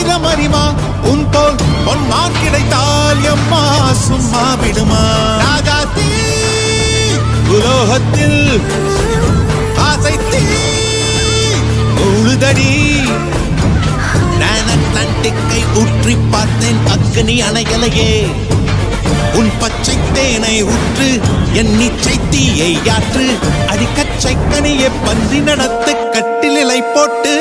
ஆயிரம் அறிமா உன் போல் பொன்மான் கிடைத்தால் எம்மா சும்மா விடுமா ராஜாத்தி உலோகத்தில் ஆசை தீ உழுதடி நான் அட்லாண்டிக்கை ஊற்றி பார்த்தேன் அக்னி அணையலையே உன் பச்சை தேனை உற்று என் நிச்சை தீயை யாற்று அடிக்கச்சை கனியை பன்றி நடத்து கட்டிலை போட்டு